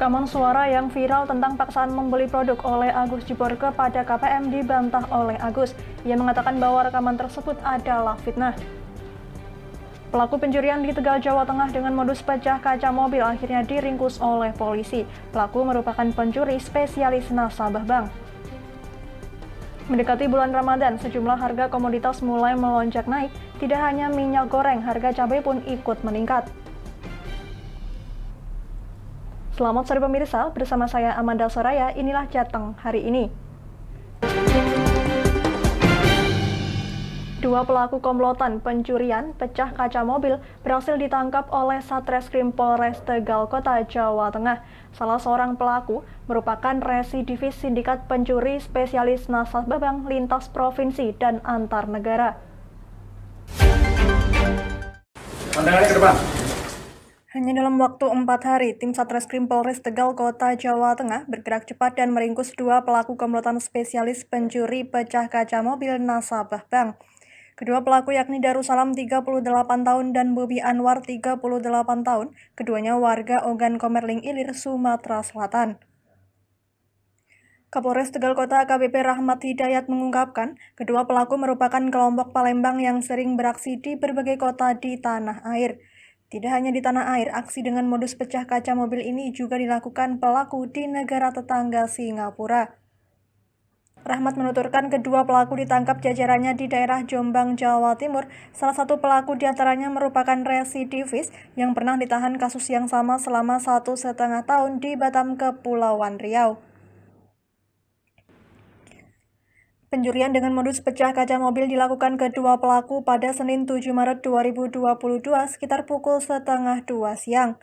Rekaman suara yang viral tentang paksaan membeli produk oleh Agus Jibor kepada KPM dibantah oleh Agus. Ia mengatakan bahwa rekaman tersebut adalah fitnah. Pelaku pencurian di Tegal, Jawa Tengah dengan modus pecah kaca mobil akhirnya diringkus oleh polisi. Pelaku merupakan pencuri spesialis nasabah bank. Mendekati bulan Ramadan, sejumlah harga komoditas mulai melonjak naik. Tidak hanya minyak goreng, harga cabai pun ikut meningkat. Selamat sore pemirsa, bersama saya Amanda Soraya, inilah Jateng hari ini. Dua pelaku komplotan pencurian pecah kaca mobil berhasil ditangkap oleh Satreskrim Polres Tegal Kota, Jawa Tengah. Salah seorang pelaku merupakan residivis sindikat pencuri spesialis nasabah bank lintas provinsi dan antar negara. Pandangannya ke depan. Hanya dalam waktu 4 hari, tim Satreskrim Polres Tegal Kota, Jawa Tengah bergerak cepat dan meringkus dua pelaku komplotan spesialis pencuri pecah kaca mobil nasabah bank. Kedua pelaku yakni Darussalam 38 tahun dan Bobi Anwar 38 tahun, keduanya warga Ogan Komerling Ilir, Sumatera Selatan. Kapolres Tegal Kota AKBP Rahmat Hidayat mengungkapkan, kedua pelaku merupakan kelompok Palembang yang sering beraksi di berbagai kota di tanah air. Tidak hanya di tanah air, aksi dengan modus pecah kaca mobil ini juga dilakukan pelaku di negara tetangga Singapura. Rahmat menuturkan kedua pelaku ditangkap jajarannya di daerah Jombang, Jawa Timur. Salah satu pelaku diantaranya merupakan residivis yang pernah ditahan kasus yang sama selama 1,5 tahun di Batam, Kepulauan Riau. Pencurian dengan modus pecah kaca mobil dilakukan kedua pelaku pada Senin 7 Maret 2022 sekitar pukul 1:30 siang.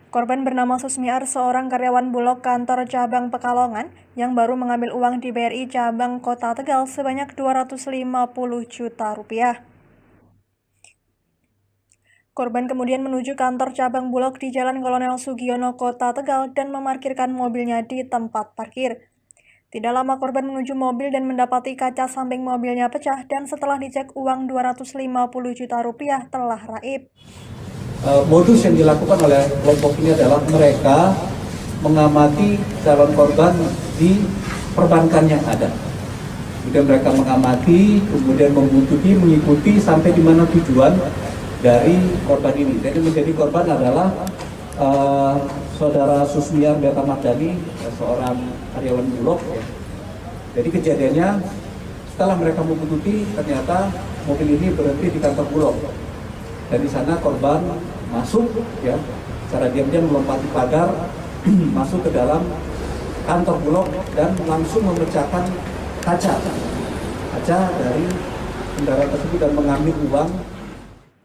Korban bernama Susmiar, seorang karyawan Bulog kantor cabang Pekalongan yang baru mengambil uang di BRI cabang Kota Tegal sebanyak 250 juta rupiah. Korban kemudian menuju kantor cabang Bulog di Jalan Kolonel Sugiono, Kota Tegal dan memarkirkan mobilnya di tempat parkir. Tidak lama korban menuju mobil dan mendapati kaca samping mobilnya pecah dan setelah dicek uang 250 juta rupiah telah raib. Modus yang dilakukan oleh kelompok ini adalah mereka mengamati calon korban di perbankan yang ada. Kemudian mereka mengamati, kemudian membuntuti, mengikuti sampai di mana tujuan dari korban ini. Jadi menjadi korban adalah Saudara Susmiar Beta Mardani, seorang karyawan Bulog. Jadi kejadiannya setelah mereka membuntuti, ternyata mobil ini berhenti di kantor Bulog. Dan di sana korban masuk, secara diam-diam melompati pagar, masuk ke dalam kantor Bulog dan langsung memecahkan kaca dari kendaraan tersebut dan mengambil uang.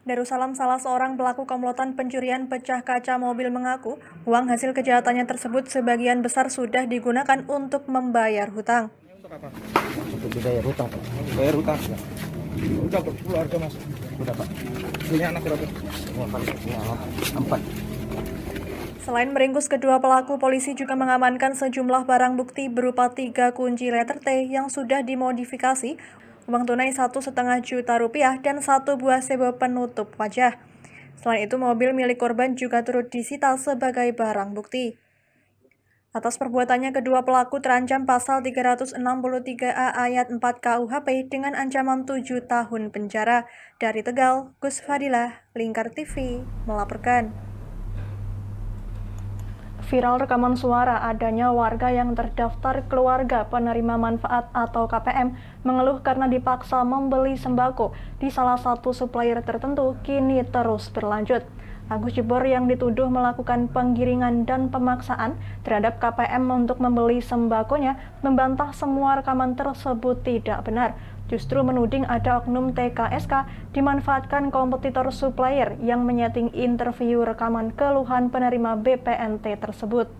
Darussalam, salah seorang pelaku komplotan pencurian pecah kaca mobil, mengaku uang hasil kejahatannya tersebut sebagian besar sudah digunakan untuk membayar hutang. Untuk apa? Untuk bayar hutang, Pak. Bayar hutang. Ya. Udah berkeluarga, Mas. Udah, Pak. Punya anak berapa? Punya anak 4. Selain meringkus kedua pelaku, polisi juga mengamankan sejumlah barang bukti berupa 3 kunci letter T yang sudah dimodifikasi, uang tunai 1,5 juta rupiah, dan 1 buah sebo penutup wajah. Selain itu, mobil milik korban juga turut disita sebagai barang bukti. Atas perbuatannya, kedua pelaku terancam pasal 363A ayat 4 KUHP dengan ancaman 7 tahun penjara. Dari Tegal, Gus Fadilah, Lingkar TV, melaporkan. Viral rekaman suara adanya warga yang terdaftar keluarga penerima manfaat atau KPM mengeluh karena dipaksa membeli sembako di salah satu supplier tertentu kini terus berlanjut. Agus Jibor yang dituduh melakukan penggiringan dan pemaksaan terhadap KPM untuk membeli sembakonya membantah semua rekaman tersebut tidak benar. Justru menuding ada oknum TKSK dimanfaatkan kompetitor supplier yang menyeting interview rekaman keluhan penerima BPNT tersebut.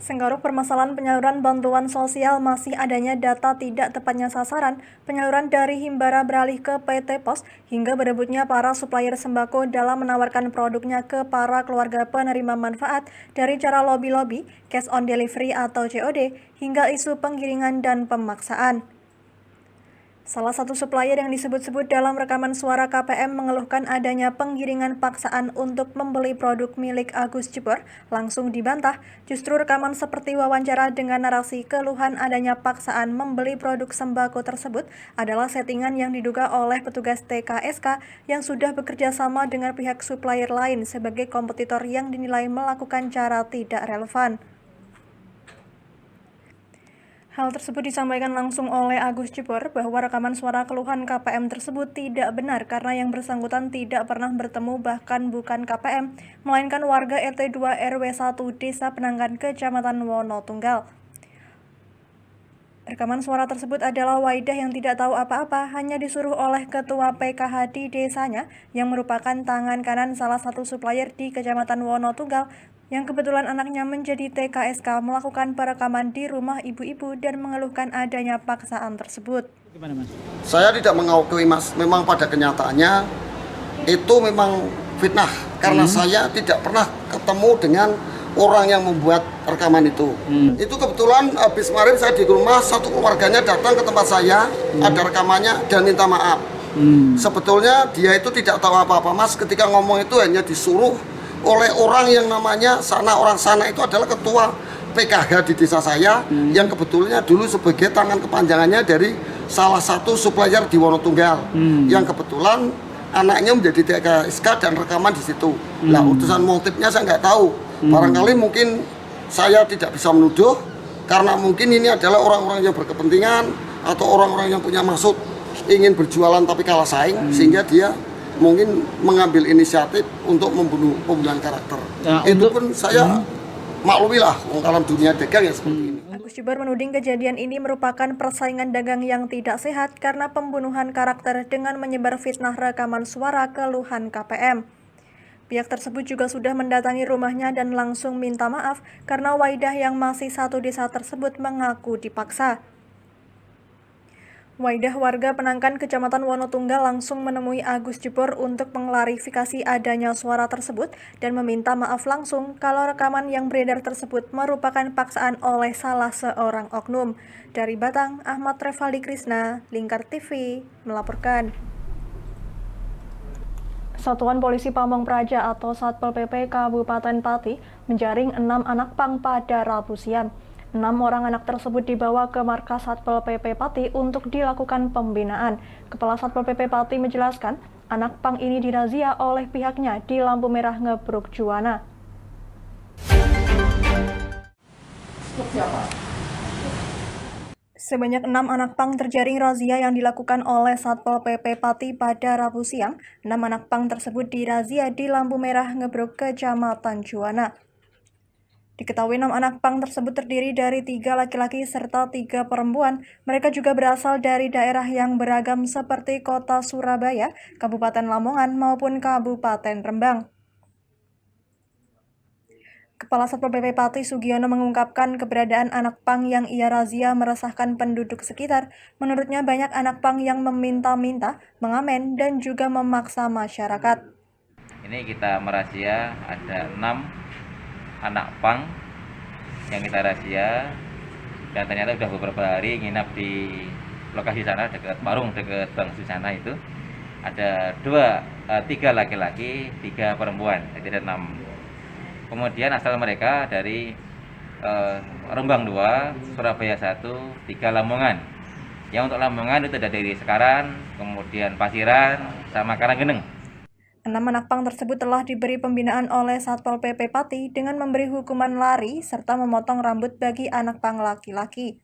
Senggaruk permasalahan penyaluran bantuan sosial masih adanya data tidak tepatnya sasaran, penyaluran dari Himbara beralih ke PT Pos, hingga berebutnya para supplier sembako dalam menawarkan produknya ke para keluarga penerima manfaat dari cara lobby-lobby, cash on delivery atau COD, hingga isu penggiringan dan pemaksaan. Salah satu supplier yang disebut-sebut dalam rekaman suara KPM mengeluhkan adanya penggiringan paksaan untuk membeli produk milik Agus Jepor, langsung dibantah. Justru rekaman seperti wawancara dengan narasi keluhan adanya paksaan membeli produk sembako tersebut adalah settingan yang diduga oleh petugas TKSK yang sudah bekerja sama dengan pihak supplier lain sebagai kompetitor yang dinilai melakukan cara tidak relevan. Hal tersebut disampaikan langsung oleh Agus Jepor bahwa rekaman suara keluhan KPM tersebut tidak benar karena yang bersangkutan tidak pernah bertemu bahkan bukan KPM, melainkan warga RT 2 RW 1 Desa Penanggan, Kecamatan Wonotunggal. Rekaman suara tersebut adalah Waidah yang tidak tahu apa-apa, hanya disuruh oleh ketua PKH di desanya yang merupakan tangan kanan salah satu supplier di Kecamatan Wonotunggal yang kebetulan anaknya menjadi TKSK melakukan perekaman di rumah ibu-ibu dan mengeluhkan adanya paksaan tersebut. Gimana, Mas? Saya tidak mengakui, Mas. Memang pada kenyataannya itu memang fitnah karena saya tidak pernah ketemu dengan orang yang membuat rekaman itu. Itu kebetulan habis kemarin saya di rumah, satu keluarganya datang ke tempat saya, ada rekamannya dan minta maaf. Sebetulnya dia itu tidak tahu apa-apa, Mas. Ketika ngomong itu hanya disuruh oleh orang yang namanya orang sana itu adalah ketua PKH di desa saya yang kebetulannya dulu sebagai tangan kepanjangannya dari salah satu supplier di Wonotunggal yang kebetulan anaknya menjadi TKSK dan rekaman di situ. Nah, utusan motifnya saya nggak tahu. Barangkali mungkin saya tidak bisa menuduh karena mungkin ini adalah orang-orang yang berkepentingan atau orang-orang yang punya maksud ingin berjualan tapi kalah saing sehingga dia mungkin mengambil inisiatif untuk membunuh pembunuhan karakter. Nah, itu pun saya maklumilah dalam dunia dagang yang seperti ini. Agus Jepor menuding kejadian ini merupakan persaingan dagang yang tidak sehat karena pembunuhan karakter dengan menyebar fitnah rekaman suara keluhan KPM. Pihak tersebut juga sudah mendatangi rumahnya dan langsung minta maaf karena Waidah yang masih satu desa tersebut mengaku dipaksa. Waidah warga Penangkan Kecamatan Wonotunggal langsung menemui Agus Jepor untuk mengklarifikasi adanya suara tersebut dan meminta maaf langsung kalau rekaman yang beredar tersebut merupakan paksaan oleh salah seorang oknum. Dari Batang, Ahmad Revaldi Krisna, Lingkar TV, melaporkan. Satuan Polisi Pamong Praja atau Satpol PP Kabupaten Pati menjaring 6 anak pang pada Rabu siang. 6 orang anak tersebut dibawa ke markas Satpol PP Pati untuk dilakukan pembinaan. Kepala Satpol PP Pati menjelaskan, anak pang ini dirazia oleh pihaknya di lampu merah Ngebruk Juwana. Sebanyak 6 anak pang terjaring razia yang dilakukan oleh Satpol PP Pati pada Rabu siang. 6 anak pang tersebut dirazia di lampu merah Ngebruk Kecamatan Juwana. Diketahui 6 anak pang tersebut terdiri dari 3 laki-laki serta 3 perempuan. Mereka juga berasal dari daerah yang beragam seperti Kota Surabaya, Kabupaten Lamongan, maupun Kabupaten Rembang. Kepala Satpol PP Pati Sugiono mengungkapkan keberadaan anak pang yang ia razia meresahkan penduduk sekitar. Menurutnya banyak anak pang yang meminta-minta, mengamen, dan juga memaksa masyarakat. Ini kita merazia ada 6 anak pang yang kita razia dan ternyata sudah beberapa hari nginap di lokasi sana dekat warung dekat Bang Susana itu. Ada 3 laki-laki, 3 perempuan, jadi ada 6. Kemudian asal mereka dari Rembang 2, Surabaya 1, 3 Lamongan. Yang untuk Lamongan itu ada dari Sekaran, kemudian Pasiran, sama Karanggeneng. 6 anak pang tersebut telah diberi pembinaan oleh Satpol PP Pati dengan memberi hukuman lari serta memotong rambut bagi anak pang laki-laki.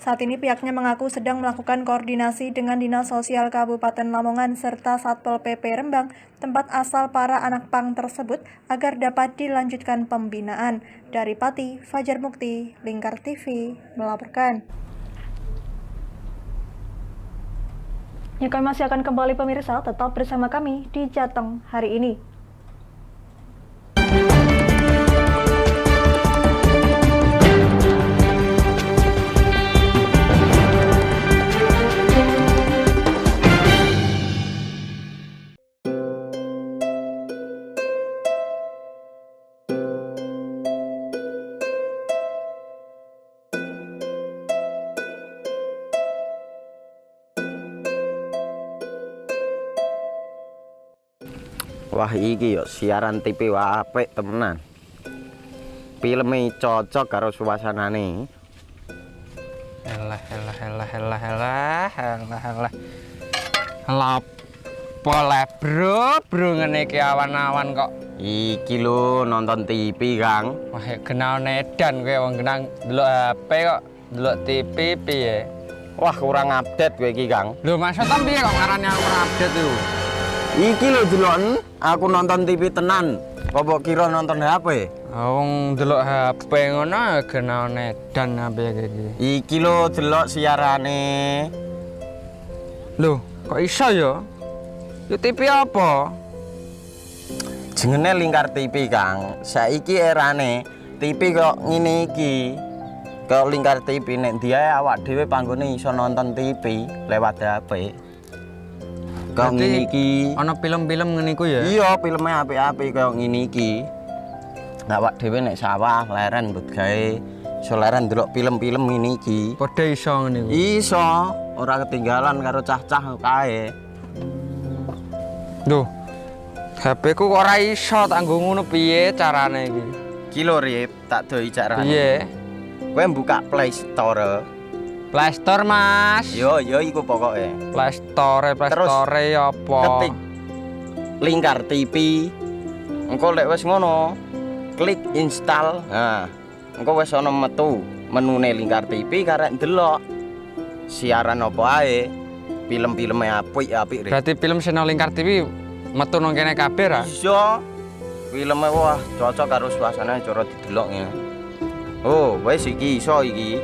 Saat ini pihaknya mengaku sedang melakukan koordinasi dengan Dinas Sosial Kabupaten Lamongan serta Satpol PP Rembang, tempat asal para anak pang tersebut, agar dapat dilanjutkan pembinaan. Dari Pati, Fajar Mukti, Lingkar TV, melaporkan. Ya, kami masih akan kembali pemirsa, tetap bersama kami di Jateng hari ini. Wah iki yo siaran TV apik temenan. Filme cocok karo suasanane. Elah. Lah bro ngene iki awan-awan kok. Iki lho nonton TV, Kang. Wah, kenal nedan kowe wong kenang delok HP kok delok TV piye? Wah, kurang update kowe iki, Kang. Lho, maksudnya piye kok ngarane aku update itu? Iki lho deloken, aku nonton TV tenan. Apa kira nonton HP? Wong delok HP ngono kenal nedan apa iki. Iki lho delok siarane. Lho, kok iso ya? Yo TV apa? Jenenge Lingkar TV, Kang. Saiki erane TV kok ngene iki. Kok Lingkar TV nek diae awak dhewe panggone iso nonton TV lewat HP. Kok ngene iki. Ana film-film ngene iku ya? Iya, filme apik-apik kaya ngene iki. Awak dhewe nek sawah leren mbut gawe iso leren ndelok film-film ngene iki. Padha iso ngene iku. Iso, ora ketinggalan karo cah-cah kae. Duh. HP ku kok ora iso tak nggo ngono piye carane iki? Iki lho Rip, tak doi carane. Piye? Kowe buka Play Store. Play Store, Mas. Yo iku pokoke. Play Store apa? Ketik Lingkar TV. Engko lek wis ngono, klik install. Nah, engko wis ana metu menune Lingkar TV karek ndelok siaran apa ae. Film-filme apik-apik. Berarti film channel Lingkar TV metu nang kene kabeh ra? Iso. Filme wah cocok karo suasana cara didelok ya. Oh, wis iki iso iki.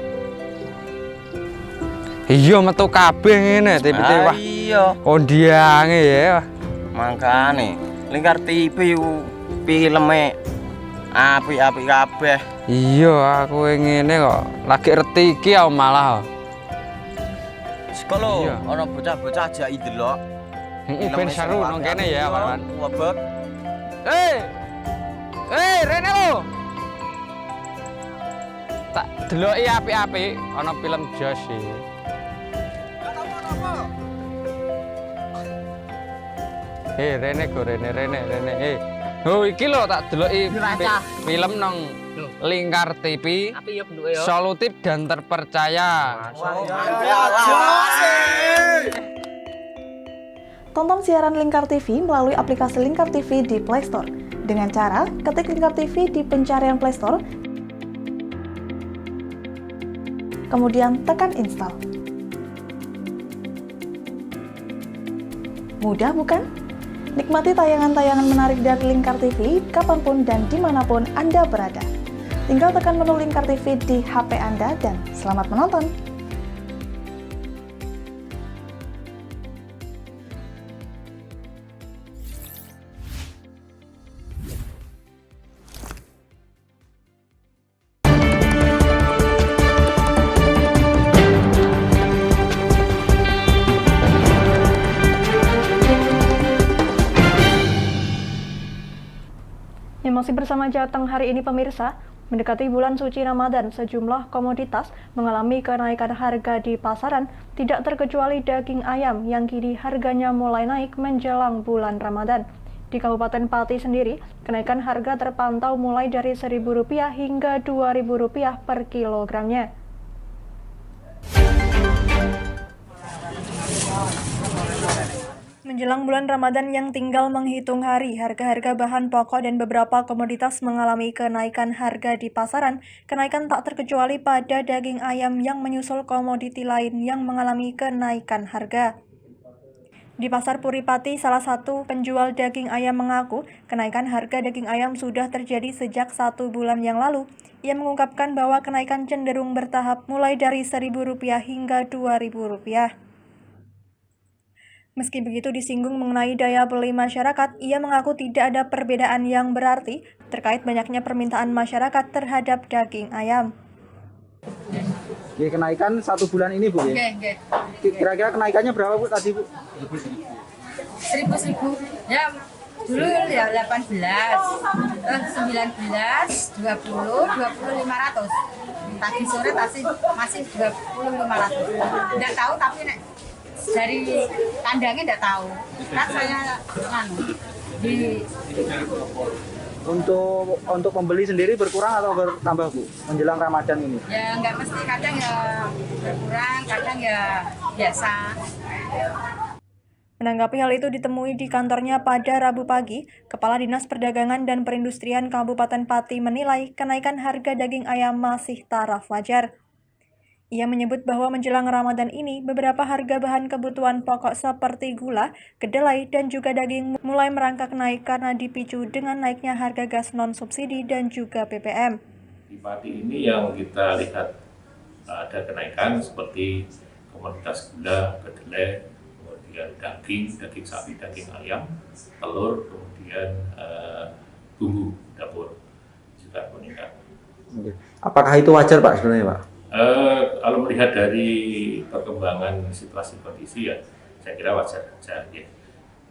Iya metu kabeh ngene TV wah. Iya. Kondiange ya. Makane Lingkar TV filme apik-apik kabeh. Iya, aku ngene kok. Lagi reti iki aku malah. Sekolo Iya. ana bocah-bocah ajak ndelok. Heeh, ben seru nang kene ya, kawan. Wabek. Rene lo. Tak deloki apik-apik ana film Josh iki. Rene go Rene. Oh iki lho tak deloki film nang Lingkar TV. Solutif dan terpercaya. Tonton siaran Lingkar TV melalui aplikasi Lingkar TV di Play Store. Dengan cara ketik Lingkar TV di pencarian Play Store, kemudian tekan install. Mudah bukan? Nikmati tayangan-tayangan menarik dari Lingkar TV kapanpun dan dimanapun Anda berada. Tinggal tekan menu Lingkar TV di HP Anda dan selamat menonton! Masih bersama Jateng hari ini pemirsa, mendekati bulan suci Ramadan, sejumlah komoditas mengalami kenaikan harga di pasaran, tidak terkecuali daging ayam yang kini harganya mulai naik menjelang bulan Ramadan. Di Kabupaten Pati sendiri, kenaikan harga terpantau mulai dari Rp1.000 hingga Rp2.000 per kilogramnya. Menjelang bulan Ramadan yang tinggal menghitung hari, harga-harga bahan pokok dan beberapa komoditas mengalami kenaikan harga di pasaran. Kenaikan tak terkecuali pada daging ayam yang menyusul komoditi lain yang mengalami kenaikan harga. Di Pasar Puripati, salah satu penjual daging ayam mengaku kenaikan harga daging ayam sudah terjadi sejak 1 bulan yang lalu. Ia mengungkapkan bahwa kenaikan cenderung bertahap mulai dari Rp1.000 hingga Rp2.000. Meski begitu disinggung mengenai daya beli masyarakat, ia mengaku tidak ada perbedaan yang berarti terkait banyaknya permintaan masyarakat terhadap daging ayam. Kenaikan 1 bulan ini Bu ya? Kira-kira kenaikannya berapa Bu tadi Bu? 1.000 ya dulu ya 18, 19, 20, 500. Tadi sore masih 20.500. Tidak tahu tapi dari kandangnya tidak tahu. Kan saya Di Untuk pembeli sendiri berkurang atau bertambah Bu menjelang Ramadan ini? ya nggak mesti, kadang ya berkurang, kadang ya biasa. Menanggapi hal itu ditemui di kantornya pada Rabu pagi, Kepala Dinas Perdagangan dan Perindustrian Kabupaten Pati menilai kenaikan harga daging ayam masih taraf wajar. Ia menyebut bahwa menjelang Ramadan ini, beberapa harga bahan kebutuhan pokok seperti gula, kedelai, dan juga daging mulai merangkak naik karena dipicu dengan naiknya harga gas non-subsidi dan juga BBM. Di Pati ini yang kita lihat ada kenaikan seperti komoditas gula, kedelai, kemudian daging sapi, daging ayam, telur, kemudian bumbu dapur juga meningkat. Apakah itu wajar Pak sebenarnya Pak? Kalau melihat dari perkembangan situasi kondisi ya, saya kira wajar saja. Ya.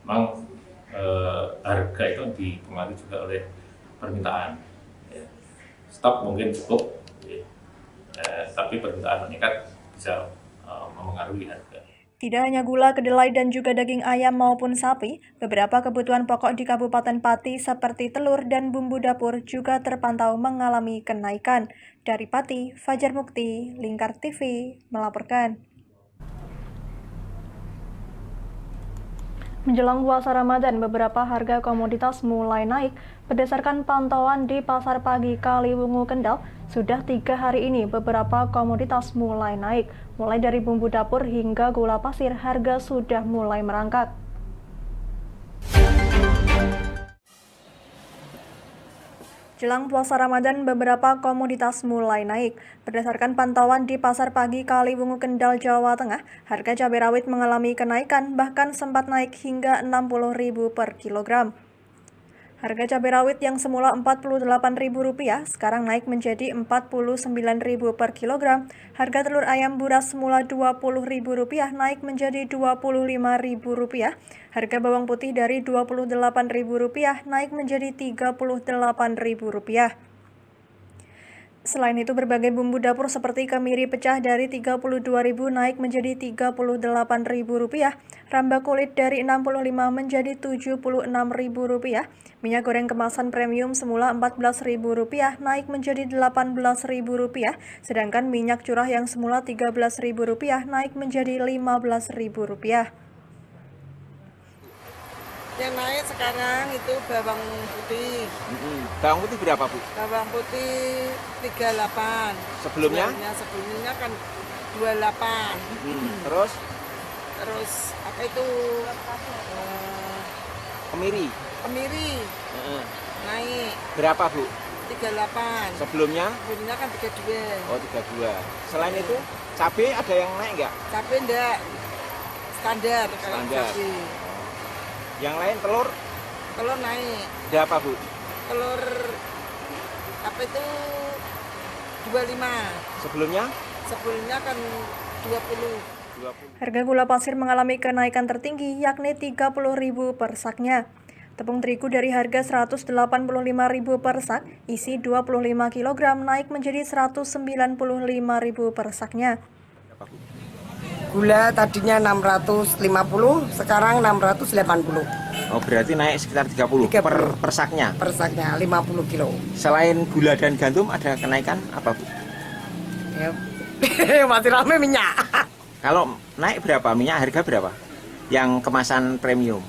Memang harga itu dipengaruhi juga oleh permintaan. Ya. Stok mungkin cukup, ya. Tapi permintaan meningkat bisa memengaruhi harga. Tidak hanya gula, kedelai, dan juga daging ayam maupun sapi, beberapa kebutuhan pokok di Kabupaten Pati seperti telur dan bumbu dapur juga terpantau mengalami kenaikan. Dari Pati, Fajar Mukti, Lingkar TV, melaporkan. Menjelang puasa Ramadan, beberapa harga komoditas mulai naik. Berdasarkan pantauan di Pasar Pagi Kaliwungu Kendal, sudah 3 hari ini beberapa komoditas mulai naik. Mulai dari bumbu dapur hingga gula pasir, harga sudah mulai merangkak. Jelang puasa Ramadan, beberapa komoditas mulai naik. Berdasarkan pantauan di Pasar Pagi Kaliwungu Kendal, Jawa Tengah, harga cabai rawit mengalami kenaikan, bahkan sempat naik hingga Rp60.000 per kilogram. Harga cabai rawit yang semula Rp48.000 sekarang naik menjadi Rp49.000 per kilogram. Harga telur ayam buras semula Rp20.000 naik menjadi Rp25.000. Harga bawang putih dari Rp28.000 naik menjadi Rp38.000. Selain itu, berbagai bumbu dapur seperti kemiri pecah dari Rp32.000 naik menjadi Rp38.000, ramba kulit dari Rp65 menjadi Rp76.000, minyak goreng kemasan premium semula Rp14.000 naik menjadi Rp18.000, sedangkan minyak curah yang semula Rp13.000 naik menjadi Rp15.000. Yang naik sekarang itu bawang putih. Bawang putih berapa Bu? Bawang putih 38. Sebelumnya Sebelumnya kan 28. Terus Apa itu? kemiri Naik berapa Bu? 38. Sebelumnya Sebelumnya kan 32. oh 32. Selain itu cabai ada yang naik nggak? Cabai enggak standar kalau Standar. cabai. Yang lain telur Naik. berapa Bu? Telur apa itu 25. Sebelumnya Sebelumnya kan 20. Harga gula pasir mengalami kenaikan tertinggi, yakni Rp30.000 per saknya. Tepung terigu dari harga Rp185.000 per sak, isi 25 kg, naik menjadi Rp195.000 per saknya. Gula tadinya 650, sekarang 680 oh berarti naik sekitar 30 per saknya. per saknya, 50 kilo. Selain gula dan gandum ada kenaikan apa Bu? Ya. Masih rame minyak. Kalau naik berapa? Minyak harga berapa? Yang kemasan premium.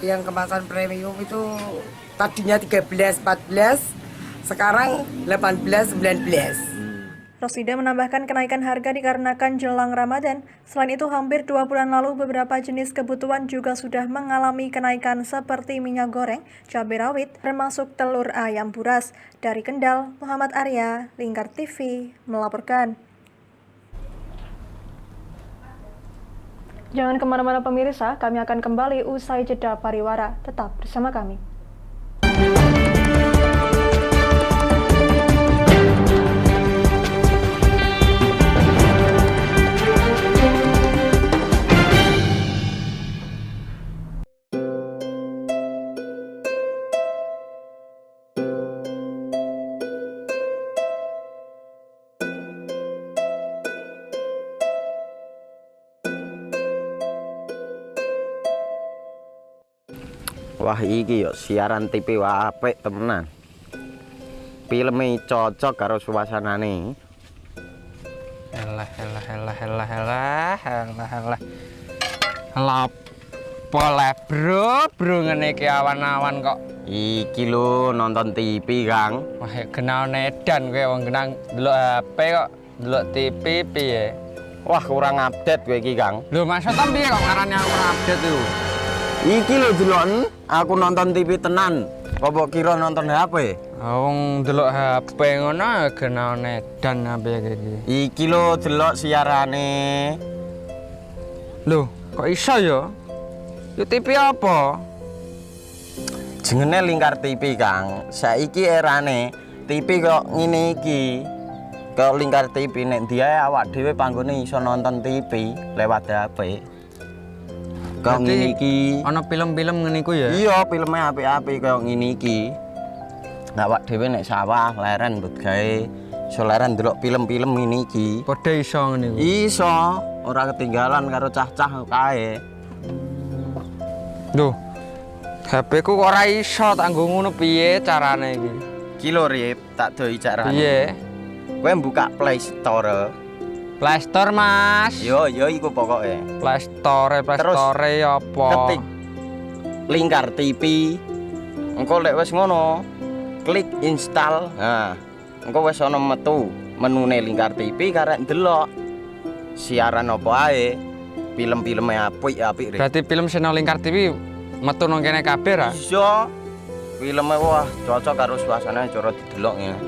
Yang kemasan premium itu tadinya 13, 14, sekarang 18, 19. Rosida menambahkan kenaikan harga dikarenakan jelang Ramadan. Selain itu, hampir 2 bulan lalu beberapa jenis kebutuhan juga sudah mengalami kenaikan seperti minyak goreng, cabai rawit, termasuk telur ayam buras. Dari Kendal, Muhammad Arya, Lingkar TV, melaporkan. Jangan kemana-mana pemirsa, kami akan kembali usai jeda pariwara. Tetap bersama kami. Wah iki yo siaran TV apik temenan. Filme cocok karo suasanane. Elah. Lah bro ngene iki awan-awan kok. Iki lho nonton TV, Kang. Wah, kenal nedan kowe wong genang delok HP kok delok TV piye? Wah, kurang update kowe iki, Kang. Lho, maksudnya piye kok ngarani aku update itu? Iki lho deloken, aku nonton TV tenan. Apa kira nonton HP? Wong delok HP ngono kenal nedan apa iki. Iki lho delok siarane. Lho, kok iso ya? Yo TV apa? Jenenge Lingkar TV, Kang. Saiki erane TV kok ngene iki. Kok Lingkar TV nek diae awak dhewe panggone iso nonton TV lewat HP. Kok ngene iki. Ana film-film ngene iku ya? Iya, filme apik-apik kaya ngene iki. Awak dhewe nek sawah leren mbut gawe iso leren ndelok film-film ngene iki. Padha iso ngene iku. Iso, ora ketinggalan karo cah-cah kae. Duh. HP ku kok ora iso tak nggo ngono piye carane iki? Ki lho Rip, tak doi carane. Piye? Kowe buka Play Store. Play Store, Mas. Yo iku pokoke. Play Store apa? Ketik Lingkar TV. Engko lek wis ngono, klik install. Nah, engko wis ana metu menune Lingkar TV karek ndelok siaran apa ae. Film-filme apik-apik. Berarti film channel Lingkar TV metu nang kene kabeh ra? Iso. Filme wah cocok karo suasana cara didelok ya.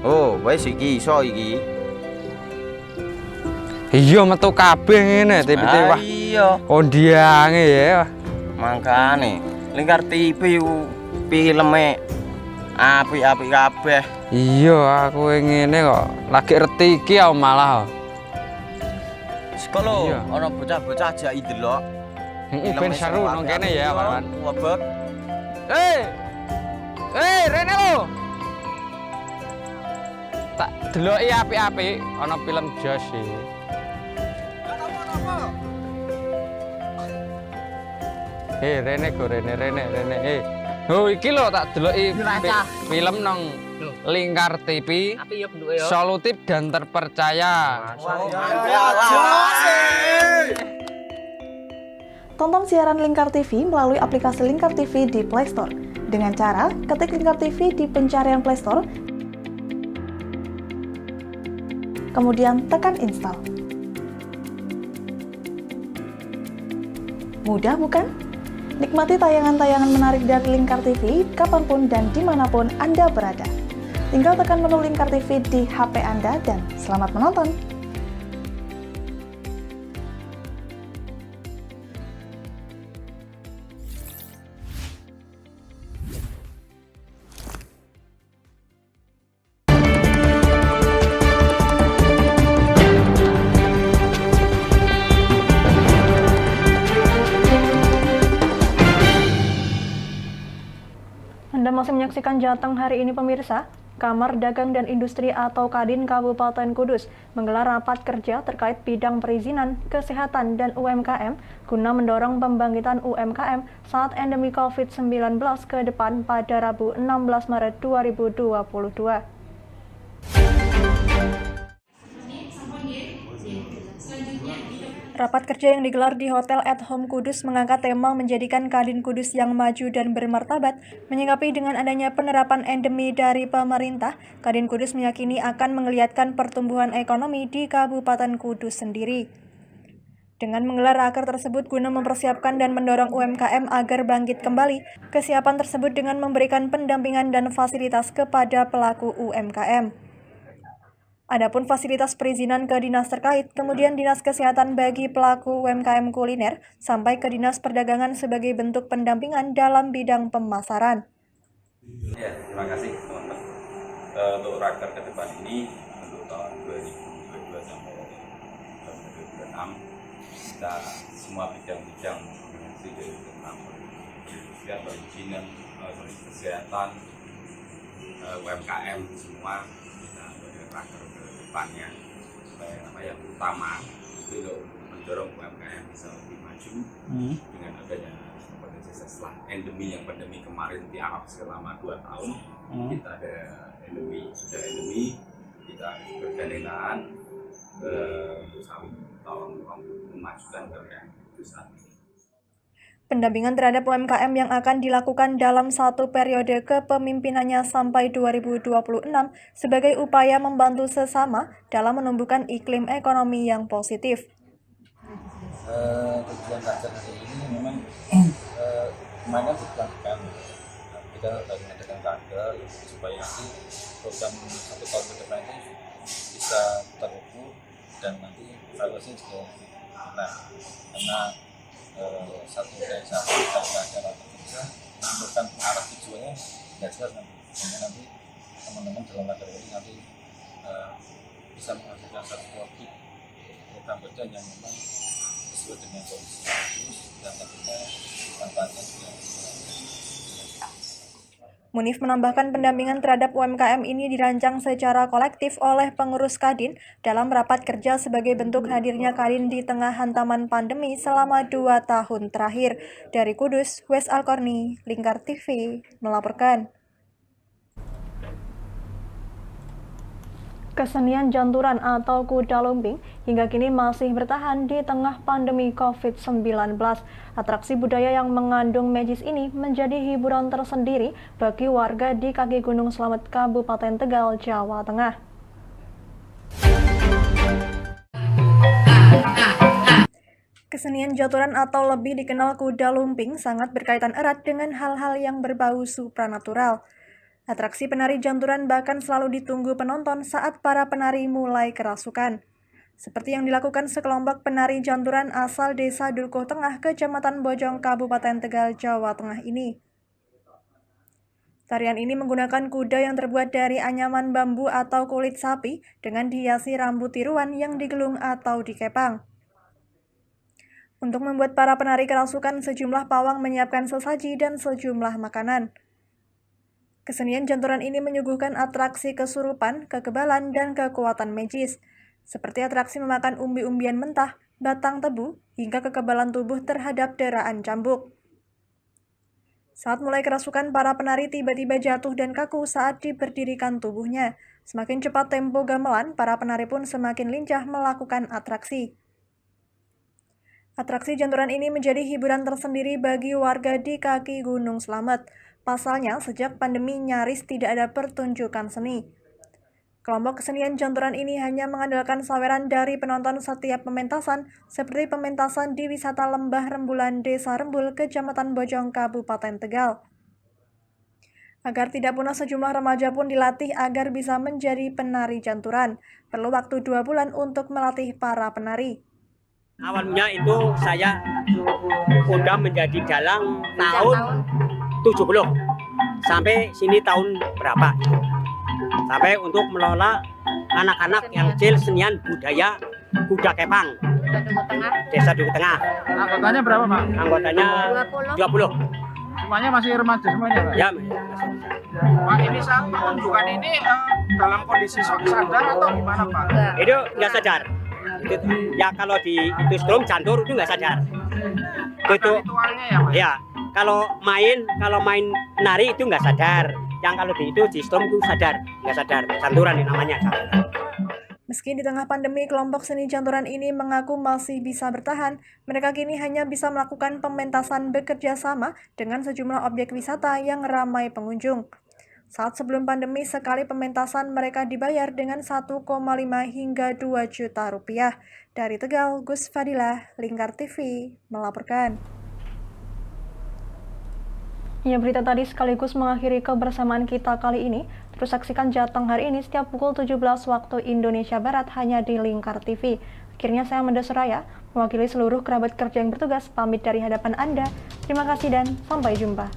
Oh, wis iki iso iki. Iya metu kabeh ngene TV wah. Iya. Ondiange ya. Mangkane Lingkar TV filme apik-apik kabeh. Iya, aku ngene kok lagi reti iki malah. Sekolo ana bocah-bocah ajak delok. Heeh, ben seru nang kene ya, kawan. Webek. Rene lo. Tak deloki apik-apik ana film Jos iki. Rene. Oh, iki lho tak deloki film nang Lingkar TV. Api ya bentuke ya. Solutif dan terpercaya. Tonton siaran Lingkar TV melalui aplikasi Lingkar TV di Play Store. Dengan cara ketik Lingkar TV di pencarian Play Store, kemudian tekan install. Mudah bukan? Nikmati tayangan-tayangan menarik dari Lingkar TV kapanpun dan dimanapun Anda berada. Tinggal tekan menu Lingkar TV di HP Anda dan selamat menonton! Anda masih menyaksikan Jateng hari ini pemirsa. Kamar Dagang dan Industri atau Kadin Kabupaten Kudus menggelar rapat kerja terkait bidang perizinan, kesehatan, dan UMKM guna mendorong pembangkitan UMKM saat endemi COVID-19 ke depan pada Rabu 16 Maret 2022. Rapat kerja yang digelar di Hotel at Home Kudus mengangkat tema menjadikan Kadin Kudus yang maju dan bermartabat. Menyikapi dengan adanya penerapan endemi dari pemerintah, Kadin Kudus meyakini akan menggeliatkan pertumbuhan ekonomi di Kabupaten Kudus sendiri. Dengan menggelar raker tersebut guna mempersiapkan dan mendorong UMKM agar bangkit kembali, kesiapan tersebut dengan memberikan pendampingan dan fasilitas kepada pelaku UMKM. Adapun fasilitas perizinan ke dinas terkait, kemudian dinas kesehatan bagi pelaku UMKM kuliner, sampai ke dinas perdagangan sebagai bentuk pendampingan dalam bidang pemasaran. Ya, terima kasih teman-teman. Untuk raker ke depan ini, untuk tahun 2022 sampai 2026, kita semua bidang-bidang dari perindustrian, perizinan, kesehatan, UMKM semua kita raker ke depannya. Yang utama itu untuk mendorong UMKM bisa lebih maju dengan adanya potensi setelah endemi yang pandemi kemarin tiarap selama 2 tahun. Kita ada sudah endemi, kita bergandengan bersama tahun memajukan UMKM itu saat ini. Pendampingan terhadap UMKM yang akan dilakukan dalam satu periode kepemimpinannya sampai 2026 sebagai upaya membantu sesama dalam menumbuhkan iklim ekonomi yang positif. Tujuan kajian hari ini memang kemarin dilakukan, kita lagi mengadakan kader supaya nanti program 1 tahun ke depan itu bisa terukur dan nanti evaluasi juga karena satu organisasi kita acara kerja menentukan arah tujuannya nggak jelas nanti teman-teman dalam kader ini nanti bisa menghasilkan satu program kerja yang memang sesuai dengan kondisi bagus dan tentunya manfaatnya juga. Munif menambahkan pendampingan terhadap UMKM ini dirancang secara kolektif oleh pengurus Kadin dalam rapat kerja sebagai bentuk hadirnya Kadin di tengah hantaman pandemi selama 2 tahun terakhir. Dari Kudus, Wes Alkorni, Lingkar TV, melaporkan. Kesenian janturan atau kuda lumping hingga kini masih bertahan di tengah pandemi COVID-19. Atraksi budaya yang mengandung magis ini menjadi hiburan tersendiri bagi warga di kaki Gunung Slamet, Kabupaten Tegal, Jawa Tengah. Kesenian janturan atau lebih dikenal kuda lumping sangat berkaitan erat dengan hal-hal yang berbau supranatural. Atraksi penari janturan bahkan selalu ditunggu penonton saat para penari mulai kerasukan. Seperti yang dilakukan sekelompok penari janturan asal Desa Dukuh Tengah, Kecamatan Bojong, Kabupaten Tegal, Jawa Tengah ini. Tarian ini menggunakan kuda yang terbuat dari anyaman bambu atau kulit sapi dengan dihiasi rambut tiruan yang digelung atau dikepang. Untuk membuat para penari kerasukan, sejumlah pawang menyiapkan sesaji dan sejumlah makanan. Kesenian janturan ini menyuguhkan atraksi kesurupan, kekebalan, dan kekuatan magis, seperti atraksi memakan umbi-umbian mentah, batang tebu, hingga kekebalan tubuh terhadap deraan cambuk. Saat mulai kerasukan, para penari tiba-tiba jatuh dan kaku saat diberdirikan tubuhnya. Semakin cepat tempo gamelan, para penari pun semakin lincah melakukan atraksi. Atraksi janturan ini menjadi hiburan tersendiri bagi warga di kaki Gunung Slamet. Pasalnya, sejak pandemi nyaris tidak ada pertunjukan seni. Kelompok kesenian janturan ini hanya mengandalkan saweran dari penonton setiap pementasan, seperti pementasan di wisata Lembah Rembulan Desa Rembul, Kecamatan Bojong, Kabupaten Tegal. Agar tidak punah, sejumlah remaja pun dilatih agar bisa menjadi penari janturan. Perlu waktu 2 bulan untuk melatih para penari. Awalnya itu saya udah menjadi dalang tahun 70 sampai sini tahun berapa itu. Sampai untuk melola anak-anak yang kecil senian budaya kuda kepang. Desa Dukuh Tengah. Anggotanya berapa, Pak? Anggotanya 20. Semuanya masih remaja semuanya, Pak? Ya. Pak, ini saat pertunjukan ini dalam kondisi sadar atau gimana, Pak? Itu nggak sadar. Ya kalau di itu strum jantur itu nggak sadar. Itu ritualnya ya, Pak? Ya. Kalau main nari itu nggak sadar. Yang kalau di strum itu sadar, nggak sadar. Janturan ini namanya. Meski di tengah pandemi, kelompok seni janturan ini mengaku masih bisa bertahan. Mereka kini hanya bisa melakukan pementasan bekerja sama dengan sejumlah objek wisata yang ramai pengunjung. Saat sebelum pandemi, sekali pementasan mereka dibayar dengan 1,5 hingga 2 juta rupiah. Dari Tegal, Gus Fadilah, Lingkar TV, melaporkan. Ya, berita tadi sekaligus mengakhiri kebersamaan kita kali ini. Terus saksikan Jateng hari ini setiap pukul 17 waktu Indonesia Barat hanya di Lingkar TV. Akhirnya saya Menda Suraya, mewakili seluruh kerabat kerja yang bertugas, pamit dari hadapan Anda. Terima kasih dan sampai jumpa.